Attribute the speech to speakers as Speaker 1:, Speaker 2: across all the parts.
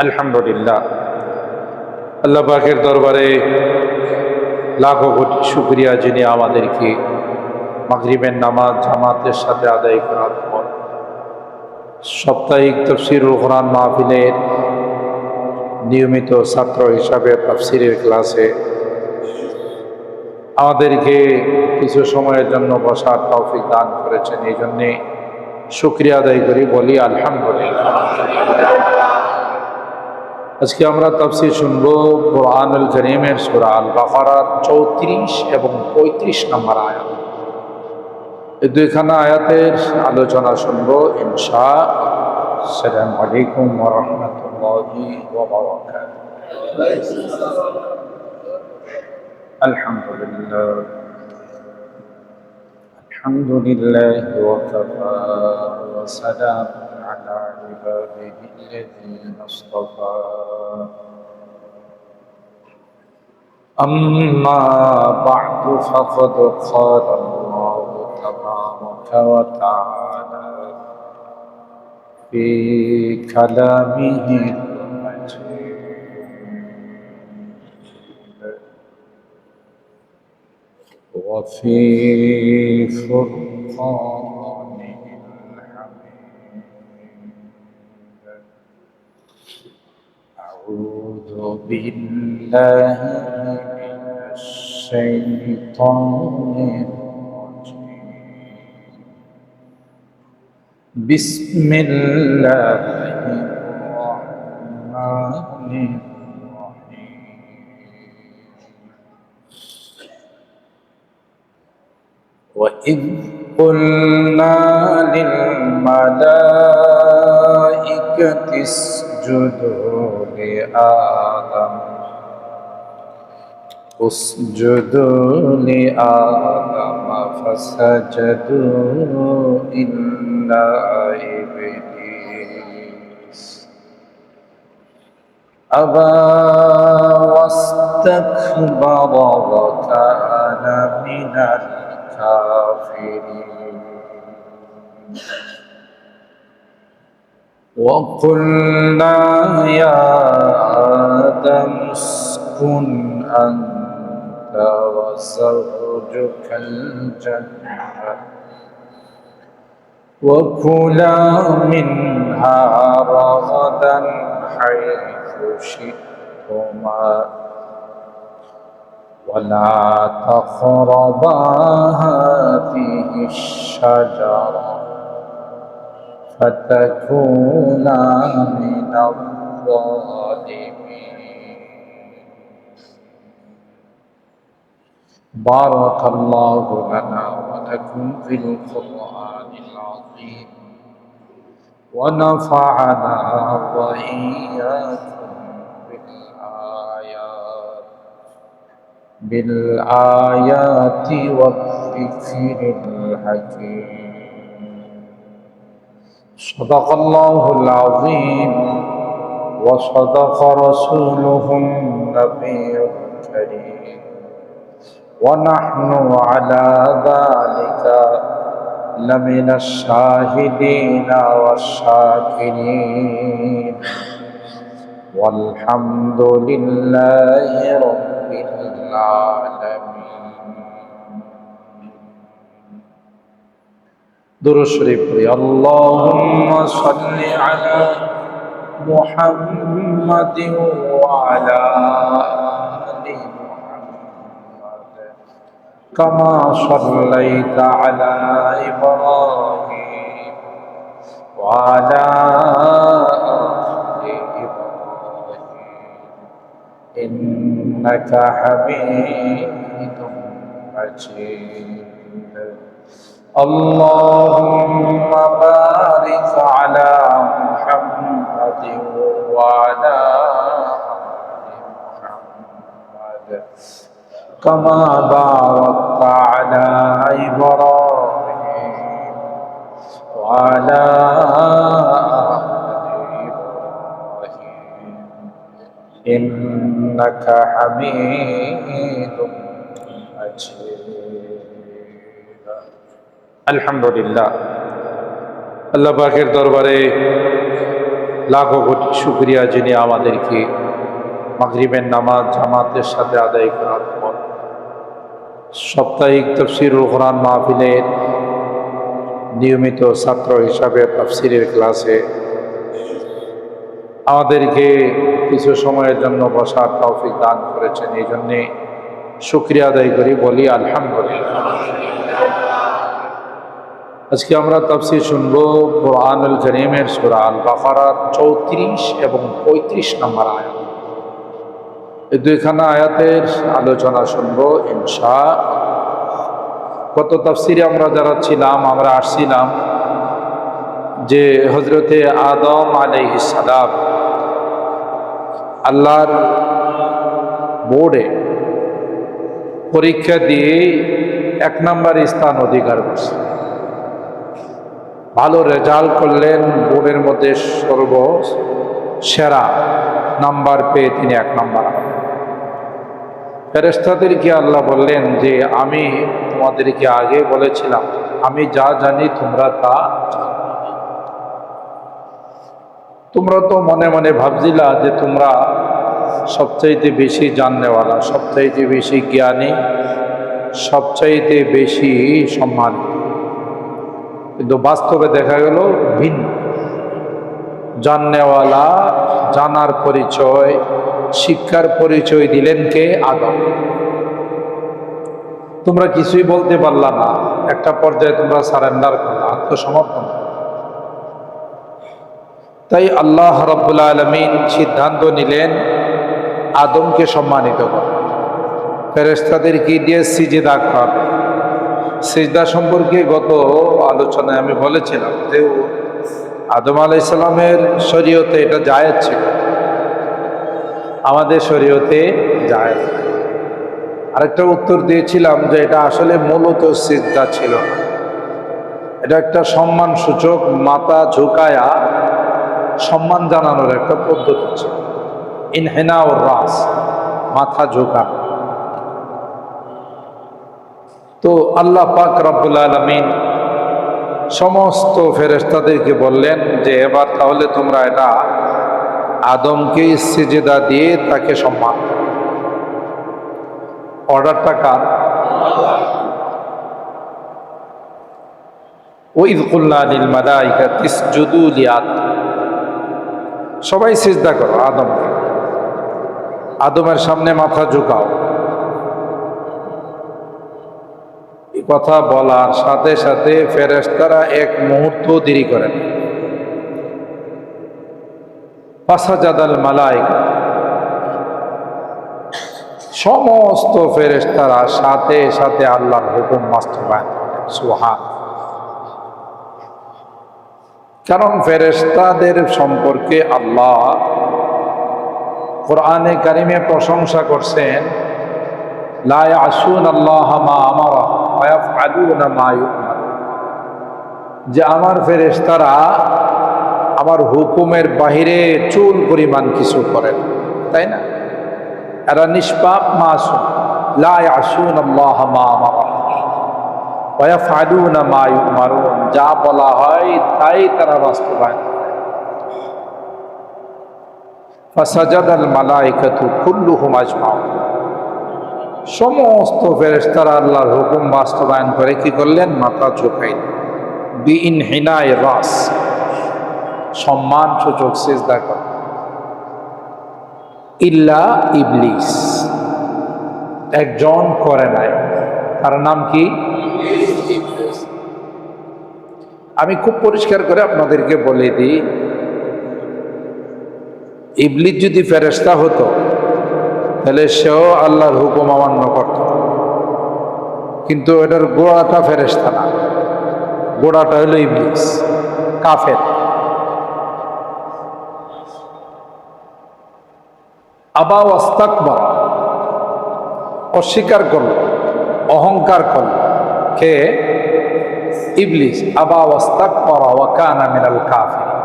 Speaker 1: আলহামদুলিল্লাহ, আল্লাহ পাকের দরবারে লাখো কোটি শুকরিয়া, যিনি আমাদেরকে মাগরিবের নামাজ জামাতের সাথে আদায় করার পর সাপ্তাহিক তাফসীরুল কোরআন মাহফিলের নিয়মিত ছাত্র হিসাবে তাফসীরের ক্লাসে আমাদেরকে কিছু সময়ের জন্য বসার তৌফিক দান করেছেন। এই জন্যে শুকরিয়া আদায় করি, বলি আলহামদুলিল্লাহ। আজকে আমরা তাফসীর শুনব কুরআনুল কারীমের সূরা আল বাকারার 34 এবং 35 নম্বর আয়াত। এই দুইখানা আয়াতের আলোচনা শুনব ইনশাআল্লাহ। আসসালামু আলাইকুম ওয়া রাহমাতুল্লাহি ওয়া বারাকাতুহু। আলহামদুলিল্লাহ, আলহামদুলিল্লাহি ওয়া কাফা ওয়া সালামুন আলা ইবাদিহিল্লাযীনা ইসতাফা। أما بعد فقد قال الله تبارك وتعالى في كلامه المجيد وفي فرقانه الحميد. أعوذ بالله من الشيطان الرجيم. بسم الله الرحمن الرحيم. وإذ قلنا للملائكة اسجدوا لآدم فسجدوا إلا إبليس أبى واستكبر وكان من الكافرين. وقلنا يا آدم اسكن أنت وزوجك الجنة وكلا منها رغدا حيث شئتما ولا تقربا هذه الشجرة فتكونا من الظالمين. بارك الله لنا ولكم في القرآن العظيم ونفعنا وإياكم بالآيات والذكر الحكيم. صدق الله العظيم وصدق رسوله النبي الكريم ونحن على ذلك لمن الشاهدين والشاكرين والحمد لله رب العالمين. درود شريف اللهم صل على محمد وعلى آل محمد كما صليت على إبراهيم وعلى آل إبراهيم إنك حميد مجيد. اللهم بارك على محمد وعلى آل محمد كما باركت على إبراهيم وعلى آل إبراهيم إنك حميد مجيد. আলহামদুলিল্লাহ, আল্লাহ পাকের দরবারে লাখো কোটি শুকরিয়া যিনি আমাদেরকে মাগরিবের নামাজ জামাতের সাথে আদায় করার পর সাপ্তাহিক তাফসীরুল কোরআন মাহফিলের নিয়মিত ছাত্র হিসাবে তাফসীরের ক্লাসে আমাদেরকে কিছু সময়ের জন্য বসার তৌফিক দান করেছেন। এই জন্যে শুকরিয়া আদায় করি, বলি আলহামদুলিল্লাহ। আজকে আমরা তাফসীর শুনব কুরআনুল কারীমের সূরা আল বাকারার 34 এবং 35 নম্বর আয়াত। এই দুইখানা আয়াতের আলোচনা শুনব ইনশাআল্লাহ। গত তাফসীরে আমরা যারা ছিলাম, আমরা আসছিলাম যে হযরতে আদম আলাইহিস সালাম আল্লাহর বোর্ডে পরীক্ষা দিয়ে 1 নম্বর স্থান অধিকার করছে। ভালো রেজাল্ট করলেন, বোর্ডের মধ্যে সর্বসেরা নাম্বার পেয়ে তিনি 1 নম্বর। ফেরেশতাদেরকে আল্লাহ বললেন যে আমি তোমাদেরকে আগে বলেছিলাম, আমি যা জানি তোমরা তা জানো। তোমরা তো মনে মনে ভাবছিলা যে তোমরা সবচাইতে বেশি জাননেওয়ালা, সবচাইতে বেশি জ্ঞানী, সবচাইতে বেশি সম্মানিত, কিন্তু বাস্তবে দেখা গেল ভিন্ন। জাননেওয়ালা, জানার পরিচয়, শিক্ষার পরিচয় দিলেন কে? আদম। তোমরা কিছুই বলতে পারলা না, একটা পর্যায়ে তোমরা সারেন্ডার করলা, আত্মসমর্পণ। তাই আল্লাহ রাব্বুল আলামিন সিদ্ধান্ত নিলেন আদমকে সম্মানিত করা, ফেরেশতাদেরকে দিয়ে সিজদা করাবে। সিজদা সম্পর্কে গত আলোচনায় আমি বলেছিলাম যে আদম আলাইহিস সালামের শরীয়তে এটা জায়েজ ছিল, আমাদের শরীয়তে জায়েজ। আরেকটা উত্তর দিয়েছিলাম যে এটা আসলে মূলত সিজদা ছিল না, এটা একটা সম্মান সূচক মাথা ঝুঁকায়া সম্মান জানানোর একটা পদ্ধতি ছিল। ইনহিনা ও রাস, মাথা ঝুঁকা। তো আল্লাহ পাক রব্বুল আলামিন সমস্ত ফেরেশতাদেরকে বললেন যে এবার তাহলে তোমরা এটা আদমকে সিজদা দিয়ে তাকে সম্মান। অর্ডারটা কার? ওয়াইয কুলনা লিল মালাইকাতি ইসজুদু লিআদম, সবাই সিজদা করো আদমকে, আদমের সামনে মাথা ঝুঁকাও। এই কথা বলার সাথে সাথে ফেরেশতারা এক মুহূর্ত দেরি করেন। ফাসাজাদাল মালাইকা, সমস্ত ফেরেশতারা সাথে সাথে আল্লাহর হুকুম বাস্তবায়ন করেন। সুবহান। কারণ ফেরেশতাদের সম্পর্কে আল্লাহ কোরআনে কারিমে প্রশংসা করছেন, লা ইয়াসুনাল্লাহা মা আমারা ওয়া ইয়াফআলুনা মা ইউমার, যে আমার ফেরেশতারা আমার হুকুমের বাহিরে চুল পরিমাণ কিছু করেন, তাই না? এরা নিষ্পাপ, মাসুম। লা ইয়াসুনাল্লাহা মা আমারা ওয়া ইয়াফআলুনা মা ইউমারুন, যা বলা হয় তাই তারা বাস্তবায়ন করে। ফাসাজাদাল মালাইকাতু কুল্লুহুম আজমাউন, সমস্ত ফেরেশতারা আল্লাহর হুকুম বাস্তবায়ন করে কি করলেন? মাথা ঝুঁকাইলেন। বিইনহিনায়ে রাস, সম্মান সূচক সিজদা করে। ইল্লা ইবলিস, একজন করে নাই, তার নাম কি? আমি খুব পরিষ্কার করে আপনাদেরকে বলে দিই, ইবলিস যদি ফেরেশতা হতো তাহলে সেও আল্লাহর হুকুম অমান্য করত, কিন্তু এটার গোড়াটা ফেরেশতা না, গোড়াটা হলো ইবলিস, কাফের। আবা ওয়াস্তাকবার, অস্বীকার করল, অহংকার করল। কে? ইবলিস। আবা ওয়াস্তাকবার ওয়া কানা মিনাল কাফিরিন।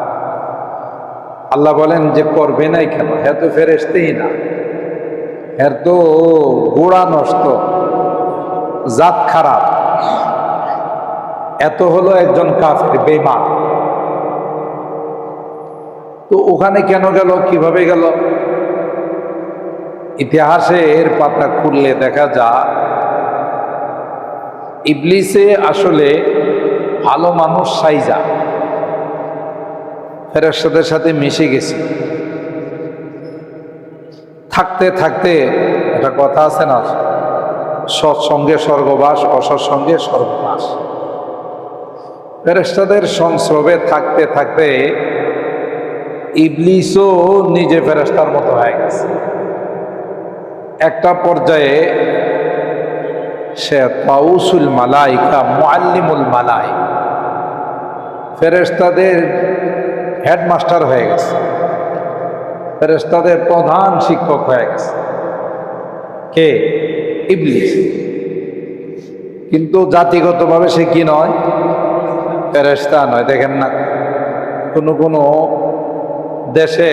Speaker 1: আল্লাহ বলেন যে করবে নাই কেন? হ্যাঁ তো ফেরেশতাই না, এর তো গোড়া নষ্ট, জাত খারাপ, এত হলো একজন কাফের, বেঈমান। তো ওখানে কেন গেল, কিভাবে গেল? ইতিহাসের পাতা খুললে দেখা যায় ইবলিসে আসলে ভালো মানুষ সাইজা ফেরেশতাদের সাথে মিশে গেছে। থাকতে থাকতে একটা কথা আছে না, সৎসঙ্গে স্বর্গবাস, অসৎসঙ্গে স্বর্গবাস। ফেরেশতাদের সংস্রবে থাকতে থাকতে ইবলিসও নিজে ফেরেশতার মতো হয়ে গেছে। একটা পর্যায়ে সে তাউসুল মালাইকা, মুআল্লিমুল মালাইকা, ফেরেশতাদের হেডমাস্টার হয়ে গেছে, ফেরেশতাদের প্রধান শিক্ষক হয়ে গেছে। কে? ইবলিস। কিন্তু জাতিগতভাবে সে কি নয়? ফেরেশতা নয়। দেখেন না, কোনো কোনো দেশে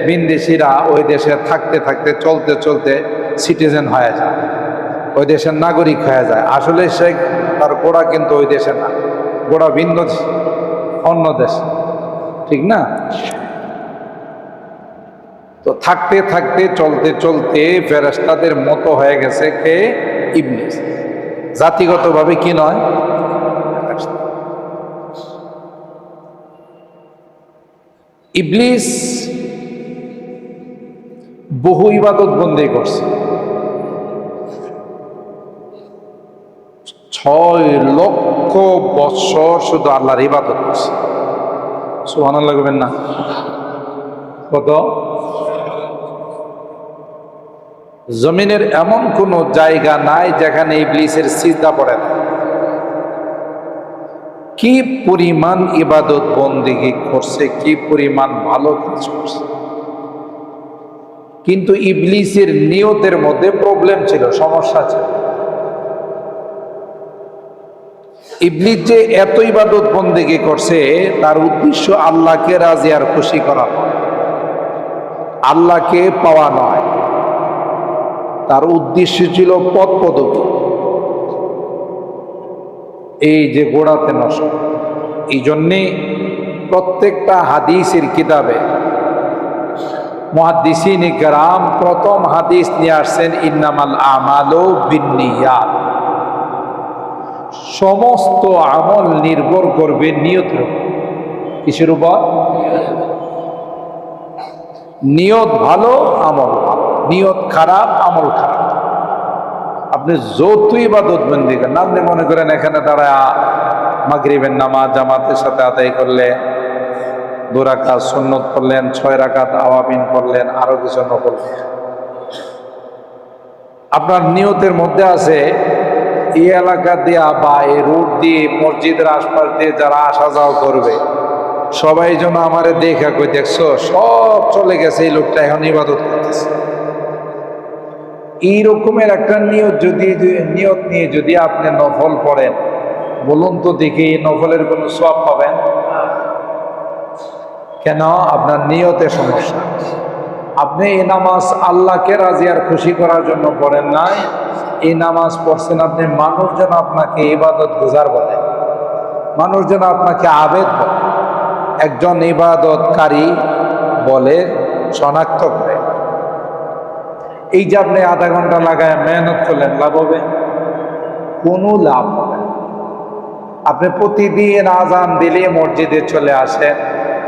Speaker 1: বিন্দেশিরা ওই দেশে থাকতে থাকতে চলতে চলতে সিটিজেন হয়ে যায়, ওই দেশের নাগরিক হয়ে যায়। আসলে সে তার গোড়া কিন্তু ওই দেশে না, গোড়া ভিন্ন অন্য দেশ, ঠিক না? তো থাকতে থাকতে চলতে চলতে ফেরেশতাদের মতো হয়ে গেছে কে? ইবলিস। জাতিগতভাবে কি নয়? ইবলিস বহু ইবাদত বন্দেগী করছে। 6 লক্ষ বৎসর শুধু আল্লাহর ইবাদত করছে। সুবহানাল্লাহ বলবেন না? কত? জমিনের এমন কোন জায়গা নাই যেখানে ইবলিসের সিজদা পড়ে না। কি পরিমাণ ইবাদত বন্দেগী করছে, কি পরিমাণ ভালো কাজ করছে। কিন্তু ইবলিসের নিয়তের মধ্যে প্রবলেম ছিল, সমস্যা ছিল। ইবলিস যে এত ইবাদত বন্দেগী করছে, তার উদ্দেশ্য আল্লাহকে রাজি আর খুশি করা, আল্লাহকে পাওয়া নয়। তার উদ্দেশ্য ছিল পদ পদবী, এই যে গোড়াতে নষ্ট। এই জন্যে প্রত্যেকটা হাদিসের কিতাবে মুহাদ্দিসিন কেরাম প্রথম হাদিস নিয়ে আসছেন, ইন্নামাল আমালু বিন্নিয়াত। সমস্ত আমল নির্ভর করবে নিয়তের উপর। কিসের উপর? নিয়ত ভালো, আমল ভালো। নিয়ত খারাপ, আমল খারাপ। আপনি যতই ইবাদত বন্দেগী করেন, আপনি মনে করেন এখানে দাঁড়ায় মাগরিবের নামাজ জামাতের সাথে আদায় করলে, 2 রাকাত সুন্নত পড়লেন, 6 রাকাত আওয়াবিন পড়লেন, আরো কিছু নফল, আপনার নিয়তের মধ্যে আছে এই এলাকা দিয়া বা এই রুট দিয়ে মসজিদের আশপাশ দিয়ে যারা আসা যাওয়া করবে সবাই যেন আমারে দেখা কই, দেখছো সব চলে গেছে, এই লোকটা এখন ইবাদত করতেছে। এইরকমের একটা নিয়ত নিয়ে যদি আপনি নফল পড়েন, বলুন তো দেখি নফলের কোনো সওয়াব পাবেন? কেন? আপনার নিয়তে সমস্যা। আপনি এই নামাজ আল্লাহকে রাজি আর খুশি করার জন্য পড়েন নাই, এই নামাজ পড়ছেন আপনি মানুষ যেন আপনাকে ইবাদত গুজার বলে, মানুষ যেন আপনাকে আবেদ বলে, একজন ইবাদতকারী বলে শনাক্ত করে। এই যে আপনি আধা ঘন্টা লাগায় মেহনত করলেন, লাভ হবে? কোনো লাভ হবে না। আপনি প্রতিদিন আজান দিলে মসজিদে চলে আসেন,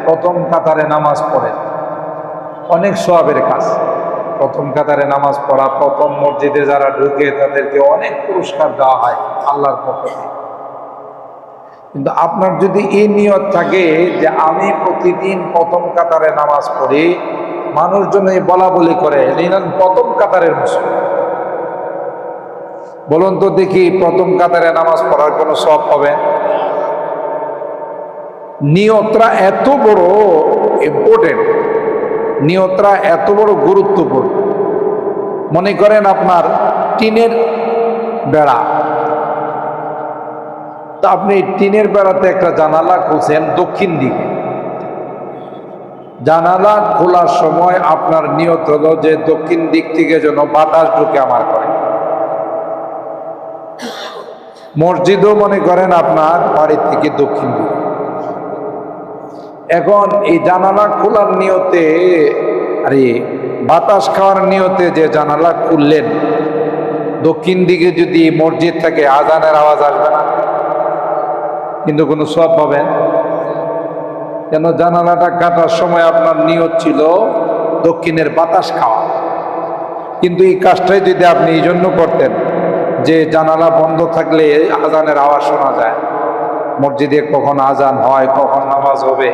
Speaker 1: প্রথম কাতারে নামাজ পড়েন, অনেক সওয়াবের কাজ। প্রথম কাতারে নামাজ পড়া, প্রথম মসজিদে যারা ঢুকে তাদেরকে অনেক পুরস্কার দেওয়া হয় আল্লাহর পক্ষ থেকে। কিন্তু আপনার যদি এই নিয়ত থাকে যে আমি প্রতিদিন প্রথম কাতারে নামাজ পড়ি, মানুষজন এই বলা বলি করে প্রথম কাতারের মুসলমান, বলুন তো দেখি প্রথম কাতারে নামাজ পড়ার কোনো সওয়াব হবে? নিয়তরা এত বড় ইম্পর্টেন্ট, নিয়তরা এত বড় গুরুত্বপূর্ণ। মনে করেন আপনার টিনের বেড়া, তা আপনি টিনের বেড়াতে একটা জানালা খুলছেন দক্ষিণ দিকে, জানালা খোলার সময় আপনার নিয়ত হলো যে দক্ষিণ দিক থেকে যেন বাতাস ঢুকে আমার ঘরে। মসজিদও মনে করেন আপনার বাড়ির থেকে দক্ষিণ দিকে। এখন এই জানালা খোলার নিয়তে, আরে বাতাস খাওয়ার নিয়তে যে জানালা খুললেন, দক্ষিণ দিকে যদি মসজিদ থাকে আজানের আওয়াজ আসবে না, কিন্তু কোনো সওয়াব পাবেন। কেন জানালাটা কাটার সময় আপনার নিয়ত ছিল দক্ষিণের বাতাস খাওয়া, কিন্তু এই কাজটাই যদি আপনি এই জন্য করতেন যে জানালা বন্ধ থাকলে আজানের আওয়াজ শোনা যায়, মসজিদে কখন আজান হয়, কখন নামাজ হবে,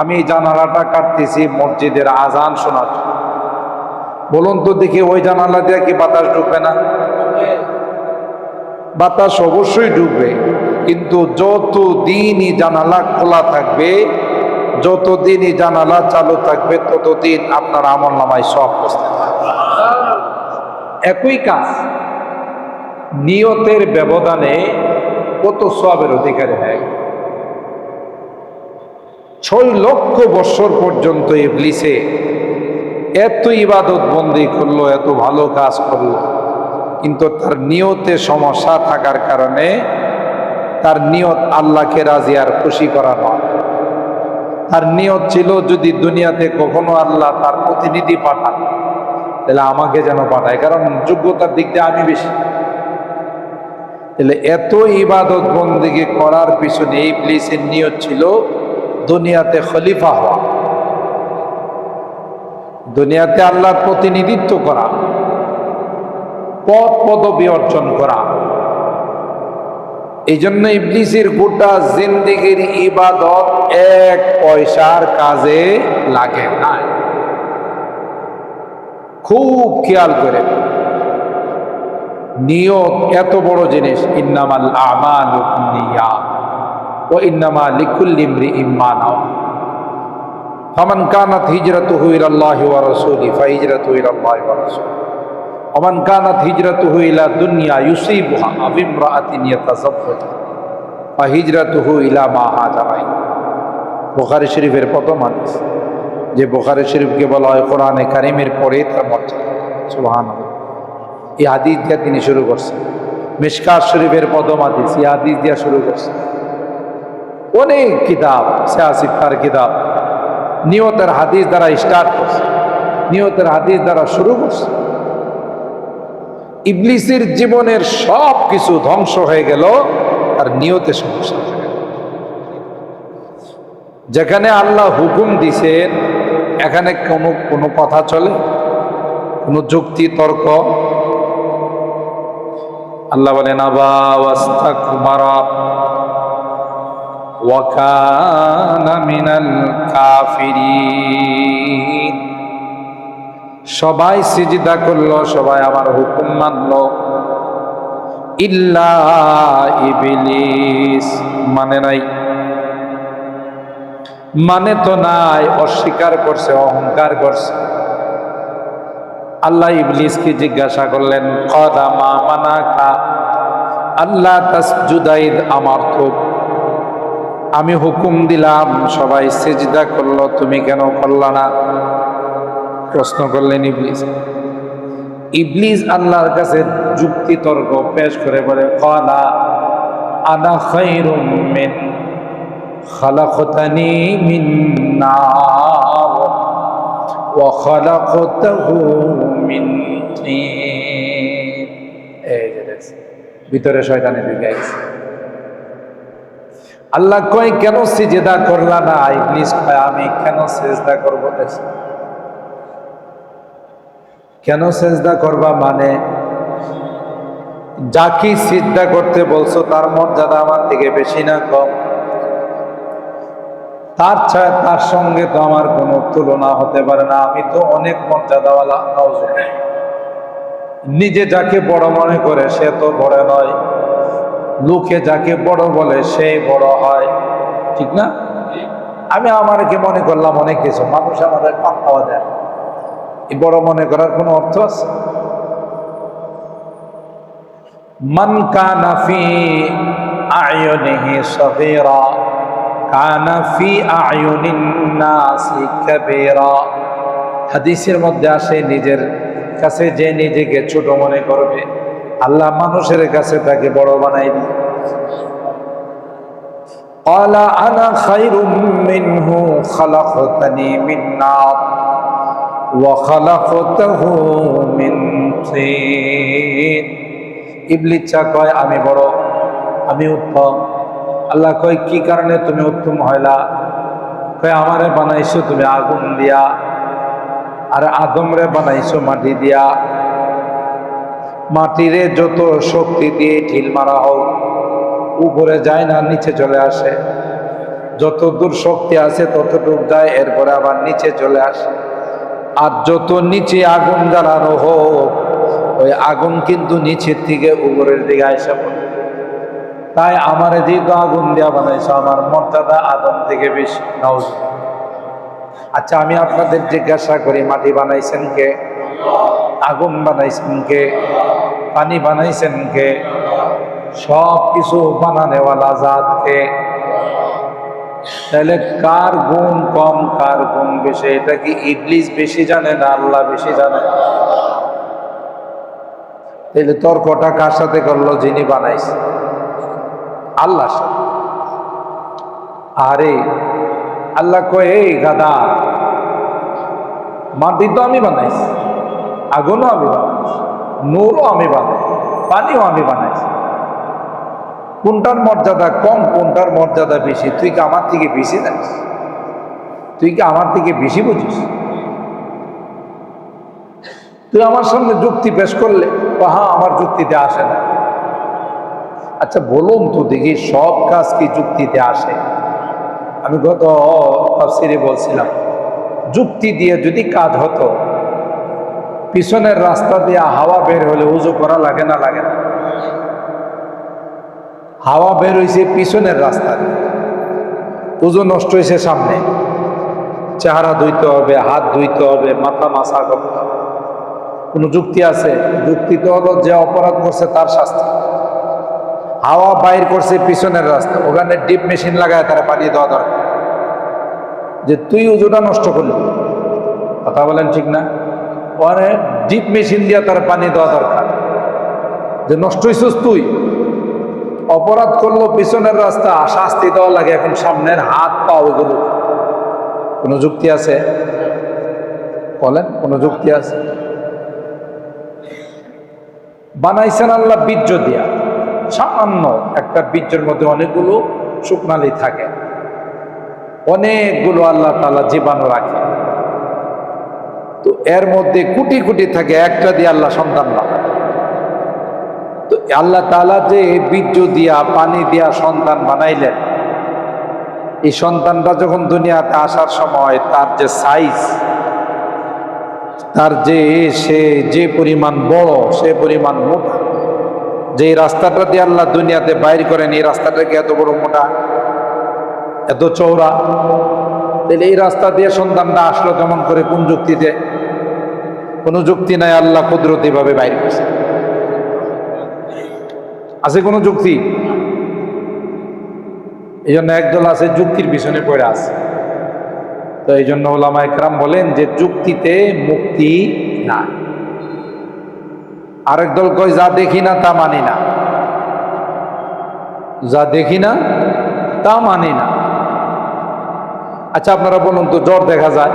Speaker 1: আমি এই জানালাটা কাটতেছি মসজিদের আজান শোনার জন্য। বলুন তো দেখি, ওই জানালা দিয়ে কি বাতাস ঢুকবে না? বাতাস অবশ্যই ঢুকবে, কিন্তু যতদিনই জানালা খোলা থাকবে, যতদিনই জানালা চালু থাকবে, ততদিন আপনার আমল নামায় সব বসতে থাকবে। একই কাজ, নিয়তের ব্যবধানে কত সওয়াবের অধিকারী হয়ে গেল। 6 লক্ষ বছর পর্যন্ত ইবলিসে এত ইবাদত বন্দি করলো, এত ভালো কাজ করলো, কিন্তু তার নিয়তে সমস্যা থাকার কারণে তার নিয়ত আল্লাহকে রাজি আর খুশি করা নয়। তার নিয়ত ছিল যদি দুনিয়াতে কখনো আল্লাহ তার প্রতিনিধি পাঠান তাহলে আমাকে যেন পাঠায়, কারণ যোগ্যতার দিক দিয়ে আমি বেশি। তাহলে এত ইবাদত বন্দেগী করার পিছনে ইবলিসের নিয়ত ছিল দুনিয়াতে খলিফা হওয়া, দুনিয়াতে আল্লাহর প্রতিনিধিত্ব করা, পদ পদবি অর্জন করা। এই জন্য ইবলিসের গোটা জিন্দেগির ইবাদত 1 পয়সার কাজে লাগে না। খুব খেয়াল করে, নিয়ত এত বড় জিনিস। ইন্নামাল আমালু বিন্নিয়াত ওয়া ইন্নামা লিকুল্লি ইমরিইম মা নাওয়া। ফামান কানাত হিজরাতুহু ইলাল্লাহি ওয়া রাসূলিহি ফাহিজরাতুহু ইলাল্লাহি ওয়া রাসূলিহি ওয়া মান কানাত হিজরাতুহু ইলা দুনিয়া ইউসিবুহা আও ইমরাআতিন ইয়াতাযাওয়াজু ফাহিজরাতুহু ইলা মা হাজারা ইলাইহি। বুখারী শরীফের প্রথম হাদিস, যে বুখারী শরীফকে বলা হয় কোরআনে কারীমের পরে তার মর্যাদা। সুবহানাল্লাহ। এই হাদিস দিয়ে তিনি শুরু করছেন। মিশকাত শরীফের প্রথম হাদিস, এই হাদিস দিয়ে শুরু করছেন। অনেক কিতাব, সিয়াসিফার কিতাব নিয়তের হাদিস দ্বারা স্টার্ট করছে, নিয়তের হাদিস দ্বারা শুরু করছে। ইবলিসের জীবনের সব কিছু ধ্বংস হয়ে গেল আর নিয়তে সমস্যা হয়ে গেল। যেখানে আল্লাহ হুকুম দিছেন এখানে কোনো কথা চলে, কোনো যুক্তি তর্ক? আল্লাহ বলেন আবা ওয়াস্তাকবারা ওয়া কানা মিনাল কাফিরিন। সবাই সিজদা করলো, সবাই আমার হুকুম মানলো, ইল্লা ইবলিস মানে নাই, মানে তো নাই, অস্বীকার করছে, অহংকার করছে। আল্লাহ ইবলিসকে জিজ্ঞাসা করলেন ক্বালা মা মানাকা আল্লা তাসজুদা ইয আমারতুক। আমি হুকুম দিলাম, সবাই সিজদা করলো, তুমি কেন করলা না? প্রশ্ন করলেন ইবলিস। ইবলিস আল্লাহর কাছে যুক্তি তর্ক পেশ করে বলে ক্বালা আনা খায়রুম মিন খালাকতানি মিন নার ওয়া খালাকতাহু মিন তিন। এই যে দেখছেন, ভিতরে শয়তানে ঢুকে গেছে। আল্লাহ কয় কেন সিজদা করলা না? ইবলিস কয় আমি কেন সিজদা করব? কেন সিজদা করবা মানে যাকে সিজদা করতে বলছো তার মর্যাদা আমার থেকে বেশি না কম? তার সঙ্গে তো আমার কোনো তুলনা হতে পারে না, আমি তো অনেক মর্যাদাওয়ালা। নিজে যাকে বড় মনে করে সে তো বড় নয়, লোকে যাকে বড় বলে সেই বড় হয়, ঠিক না? আমি আমাকে মনে করলাম অনেক কিছু, মানুষ আমাদের পাত্তাও দেয়। এই বড় মনে করার কোনো অর্থ আছে? মান কানা ফি আয়ুনিহি সগীরা কানা ফি আয়ুনিন নাসি কাবীরা। হাদিসের মধ্যে আসে নিজের কাছে যে নিজেকে ছোট মনে করবে আল্লাহ মানুষের কাছে তাকে বড় বানাই দিবে। ক্বালা আনা খায়রুম মিনহু খালাকতানি মিন নার ওয়া খালাকতাহু মিন তিন। ইবলিস কয় আমি উত্তম। আল্লাহ কয় কি কারণে তুমি উত্তম হইলা? কয় আমারে বানাইছো তুমি আগুন দিয়া, আর আদমরে বানাইছো মাটি দিয়া। মাটিরে যত শক্তি দিয়ে ঢিল মারা হোক উপরে যায় না, নিচে চলে আসে। যত দূর শক্তি আছে ততটুক যায়, এরপরে আবার নিচে চলে আসে। আর যত নিচে আগুন জ্বালানো হোক ওই আগুন কিন্তু নিচের থেকে উপরের দিকে আসে পড়ে। তাই আমার যেহেতু আগুন দেওয়া বানাইছে, আমার মর্যাদা আদম থেকে বেশি। নাউজুবিল্লাহ। আচ্ছা, আমি আপনাদের জিজ্ঞাসা করি, মাটি বানাইছেন কে? আগুন বানাইছেন কে? পানি বানাইছেন কে? সব কিছু বানানেওয়ালা জাত কে? তাহলে কার গুণ কম, কার গুণ বেশি? এটা কি ইবলিস বেশি জানে না আল্লাহ বেশি জানে? তাহলে তর্কটা কার সাথে করলো? যিনি বানাইছে আল্লাহর সাথে। আরে আল্লাহ কয়, এই গাদা, মাটি তো আমি বানাইছি, আগুনও আমি বানাইছি, নূরও আমি বানাইছি, পানিও আমি বানাইছি। কোনটার মর্যাদা কম, কোনটার মর্যাদা বেশি? তুই কি আমার থেকে বেশি জানিস? তুই কি আমার থেকে বেশি বুঝিস? তুই আমার সামনে যুক্তি পেশ করলে, হ্যাঁ আমার যুক্তিতে আসে না। আচ্ছা বলুন তো দেখি, সব কাজ কি যুক্তিতে আসে? আমি গত তাফসীরে বলছিলাম, যুক্তি দিয়ে যদি কাজ হতো, পিছনের রাস্তা দিয়ে হাওয়া বের হলে উজু করা লাগে না? লাগে না? হাওয়া বের হয়েছে পিছনের রাস্তা দিয়ে, উজু নষ্ট হয়েছে সামনে। চেহারা ধুইতে হবে, হাত ধুইতে হবে, মাথা মাসা করতে হবে। কোনো যুক্তি আছে? যুক্তি তো হলো যে অপরাধ করছে তার শাস্তি। হাওয়া বাইর করছে পিছনের রাস্তা, ওখানে ডিপ মেশিন লাগায় তারা পানি দেওয়া দরকার, যে তুই উজুটা নষ্ট করলি। কথা বলেন ঠিক না? ওখানে ডিপ মেশিন দিয়ে তার পানি দেওয়া দরকার, যে নষ্ট হয়েছিস তুই, অপরাধ করলো পিছনের রাস্তা, শাস্তি দেওয়া লাগে। এখন সামনের হাত পা ওগুলো, কোনো যুক্তি আছে? বলেন, কোনো যুক্তি আছে? বানাইছেন আল্লাহ বীর্য দিয়া। সামান্য একটা বীর্যের মধ্যে অনেকগুলো শুকনালি থাকে, অনেকগুলো আল্লাহ তাআলা জীবাণু রাখে। তো এর মধ্যে কোটি কোটি থাকে, একটা দিয়ে আল্লাহ সন্তান বানায়। তো আল্লাহ তাআলা যে বীর্য দিয়া, পানি দিয়া সন্তান বানাইলেন, এই সন্তানটা যখন দুনিয়াতে আসার সময় তার যে সাইজ, তার যে পরিমাণ বড়, সে পরিমাণ মোটা। যে রাস্তাটা দিয়ে আল্লাহ দুনিয়াতে বাইর করেন, এই রাস্তাটা কি এত বড় মোটা, এত চওড়া? তাহলে এই রাস্তা দিয়ে সন্তানটা আসলো কেমন করে? কোন যুক্তিতে? কোনো যুক্তি নাই। আল্লাহ কুদরতি ভাবে বাইর করছে। আছে কোনো যুক্তি? এই জন্য একদল আছে যুক্তির পিছনে পড়ে আছে। তো এই জন্য ওলামা ইকরাম বলেন যে যুক্তিতে মুক্তি না। আরেক দল কয় যা দেখি না তা মানি না, যা দেখি না তা মানি না। আচ্ছা আপনারা বলুন তো, জ্বর দেখা যায়,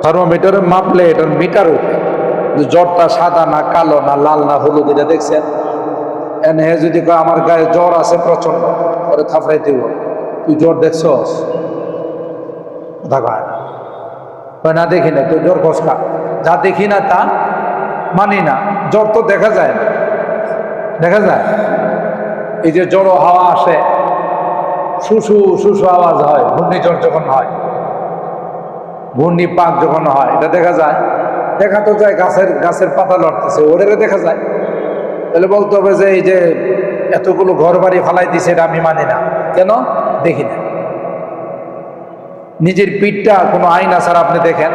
Speaker 1: থার্মোমিটারে মাপলে এটার মিটার ওঠে, জ্বরটা সাদা না কালো না লাল না হলুদ, এটা দেখছেন? এনে যদি কয় আমার গায়ে জ্বর আছে প্রচন্ড, পরে থাপড়াই দিব, তুই জ্বর দেখছস? কথা কয় না, কয় না দেখি না। তুই জ্বর কস কা? যা দেখি না তা মানি না। জ্বর তো দেখা যায় না, দেখা যায়? এই যে জড়ো হাওয়া আসে, শুশু শুশু আওয়াজ হয়, ঘূর্ণিঝড় যখন হয়, ঘূর্ণিপাক যখন হয়, এটা দেখা যায়? দেখা তো যায়, গাছের পাতা লড়তেছে, ওরে দেখা যায়। তাহলে বলতে হবে যে এই যে এতগুলো ঘর বাড়ি ফালাই দিছে, এটা আমি মানি না। কেন? দেখি না। নিজের পিঠটা কোনো আয়না ছাড়া আপনি দেখেন,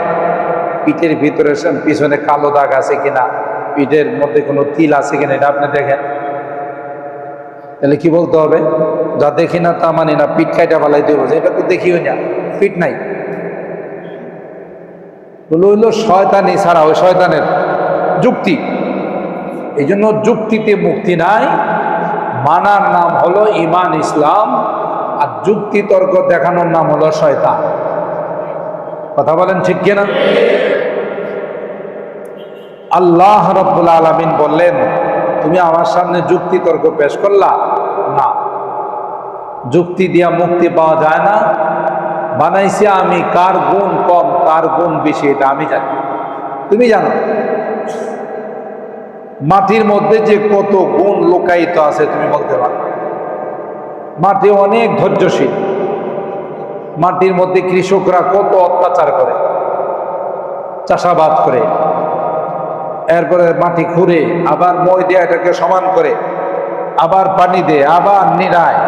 Speaker 1: পিঠের ভিতরে পিছনে কালো দাগ আছে কিনা, পিঠের মধ্যে কোনো তিল আছে কিনা, এটা আপনি দেখেন। তাহলে কি বলতে হবে? যা দেখি না তা মানি না, পিঠ খাইটা ফালাই দেবো, এটা তো দেখিও না, পিঠ নাই। হইল শয়তানি ছাড়া, ওই শয়তানের যুক্তি। এই জন্য যুক্তিতে মুক্তি নাই। মানার নাম হলো ঈমান, ইসলাম। যুক্তি তর্ক দেখানোর নাম হলো শয়তান। কথা বলেন ঠিক কিনা? আল্লাহ রাব্বুল আলামিন বললেন, তুমি আমার সামনে যুক্তি তর্ক পেশ করলা না, যুক্তি দিয়া মুক্তি পাওয়া যায় না। বানাইছি আমি, কার গুণ কম কার গুণ বেশি এটা আমি জানি, তুমি জানো। মাটির মধ্যে যে কত গুণ লুকায়িত আছে তুমি বলতে পারো। মাটি অনেক ধৈর্যশীল। মাটির মধ্যে কৃষকরা কত অত্যাচার করে, চাষাবাদ করে, এরপরে মাটি খুঁড়ে আবার মই দিয়ে এটাকে সমান করে, আবার পানি দেয়, আবার নিড়ায়।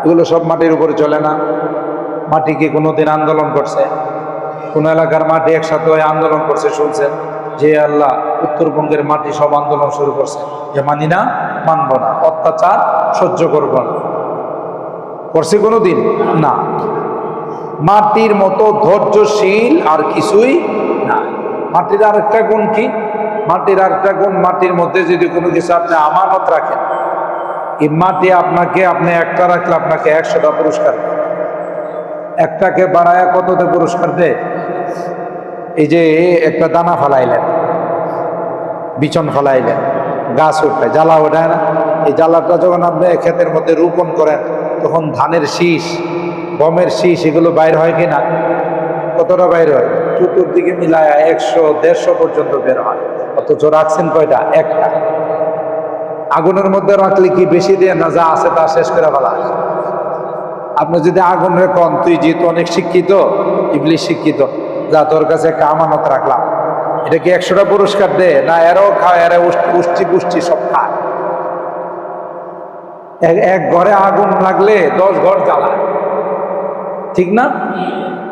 Speaker 1: এগুলো সব মাটির উপরে চলে না। মাটি কি কোনোদিন আন্দোলন করছে? কোন এলাকার মাটি একসাথে হয়ে আন্দোলন করছে শুনছেন? যে আল্লাহ, উত্তরবঙ্গের মাটি সব আন্দোলন শুরু করছে যে মানি না, মানব না, অত্যাচার সহ্য করব না। করছে কোনোদিন? না। মাটির মতো ধৈর্যশীল আর কিছুই না। মাটির আরেকটা গুণ কি? মাটির আরেকটা গুণ, মাটির মধ্যে যদি কোনো কিছু আপনি আমানত রাখেন, এই মাটি আপনাকে, আপনি একটা রাখলে আপনাকে 100টা পুরস্কার দেয়। একটাকে বাড়ায় কততে পুরস্কার দেয়? এই যে একটা দানা ফেলাইলেন, বিচন ফেলাইলেন, গাছ উঠে, জ্বালা ওঠায় না? এই জ্বালাটা যখন আপনি ক্ষেতের মধ্যে রোপণ করেন, তখন ধানের শীষ, গমের শীষ এগুলো বাইর হয় কিনা? কতটা বাইর হয়? চতুর্দিকে মিলায় 100-150 পর্যন্ত বের হয়। অথচ রাখছেন কয়টা? একটা। আগুনের মধ্যে রাখলে কি বেশি দিয়ে না, যা আছে তা শেষ করে ফেলা? আপনি যদি আগুন রেখেন, তুই যেহেতু অনেক শিক্ষিত, ইবলিশ শিক্ষিত, যা তোর কাছে একটা আমানত রাখলাম, এটা কি 100টা পুরস্কার দেয় না? এরাও খায়, এরা পুষ্টি পুষ্টি সব খায়। এক ঘরে আগুন লাগলে 10 ঘর জ্বালায়, ঠিক না?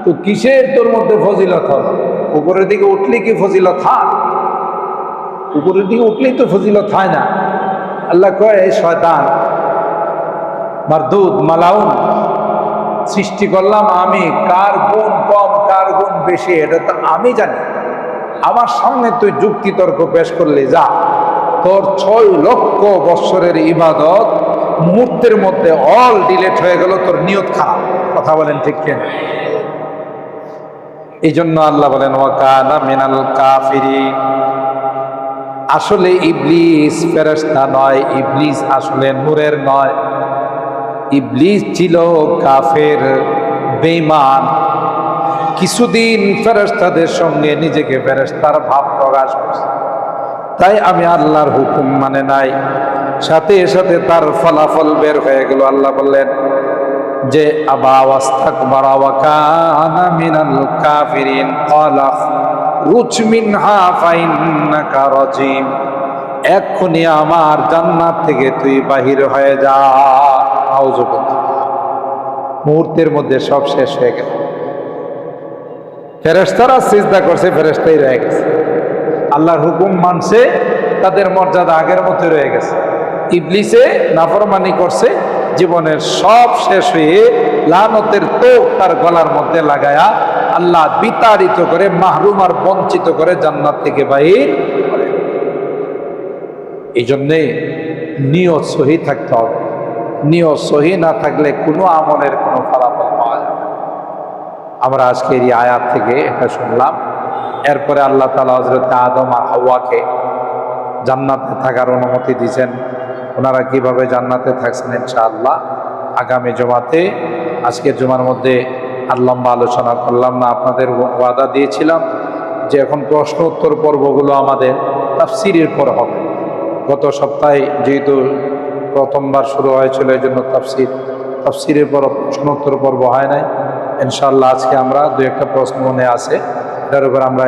Speaker 1: তো কিসের তোর মধ্যে ফজিলত হবে? উপরের দিকে উঠলে কি ফজিলত হয়? উপরের দিকে উঠলেই তো ফজিলত হয় না। আল্লাহ কয়, এই শয়তান মারদুদ মালাউন, সৃষ্টি করলাম আমি, কার গুণ কম কার গুণ বেশি এটা তো আমি জানি। আমার সামনে তুই যুক্তি তর্ক পেশ করলে, যা, তোর 6 লক্ষ বৎসরের ইবাদত মুহূর্তের মধ্যে অল ডিলেট হয়ে গেল, তোর নিয়ত খারাপ। কথা বলেন ঠিক কেন? এই জন্য আল্লাহ বলেন, ওয়া কানা মিনাল কাফিরিন। আসলে ইবলিস ফেরেশতা নয়, ইবলিস আসলে নূরের নয়। ইবলিস ছিল কাফের, বেঈমান। কিছুদিন ফেরেশতাদের সঙ্গে নিজেকে ফেরেশতার ভাব প্রকাশ করছে, তাই আমি আল্লাহর হুকুম মানে নাই, সাথে সাথে তার ফলাফল বের হয়ে গেল। আল্লাহ বললেন যে আবা ওয়াস্তাকবারা ওয়া কানা মিনাল কাফিরিন ক্বালা রুজ মিনহা ফাইন্নাকা রাজিম। এক্ষুনি আমার জান্নাত থেকে তুই বাহির হয়ে যা। আউযুবিল্লাহ। মুহূর্তের মধ্যে সব শেষ হয়ে গেল। ফেরেশতারা সিজদা করছে, ফেরেশতাই রয়ে গেছে। আল্লাহর হুকুম মানছে, তাদের মর্যাদা আগের মতো রয়ে গেছে। ইবলিসে নাফরমানি করছে, জীবনের সব শেষ হয়ে লানতের তোপ তার গলার মধ্যে লাগায়া আল্লাহ বিতাড়িত করে, মাহরুম আর বঞ্চিত করে জান্নাত থেকে বাহির করে। এই জন্যে নিয়ত সহি থাকতে হবে। নিয়ত সহি না থাকলে কোনো আমলের কোনো ফলাফল পাওয়া যাবে না। আমরা আজকের এই আয়াত থেকে এটা শুনলাম। এরপরে আল্লাহ তাআলা হযরত আদম আর হাওয়াকে জান্নাতে থাকার অনুমতি দিয়েছেন। ওনারা কিভাবে জান্নাতে থাকছেন ইনশাআল্লাহ আগামী জুমাতে, আজকের জুমার মধ্যে আর লম্বা আলোচনা করলাম না। আপনাদের ওয়াদা দিয়েছিলাম যে এখন প্রশ্ন উত্তর পর্বগুলো আমাদের তাফসীরের পর হবে। গত সপ্তাহে যেহেতু প্রথমবার শুরু হয়েছিল, এই জন্য তাফসীরের পর প্রশ্ন উত্তর পর্ব হয় নাই। ইনশাআল্লাহ আজকে আমরা 2-1টা প্রশ্ন মনে আছে, এটার উপর আমরা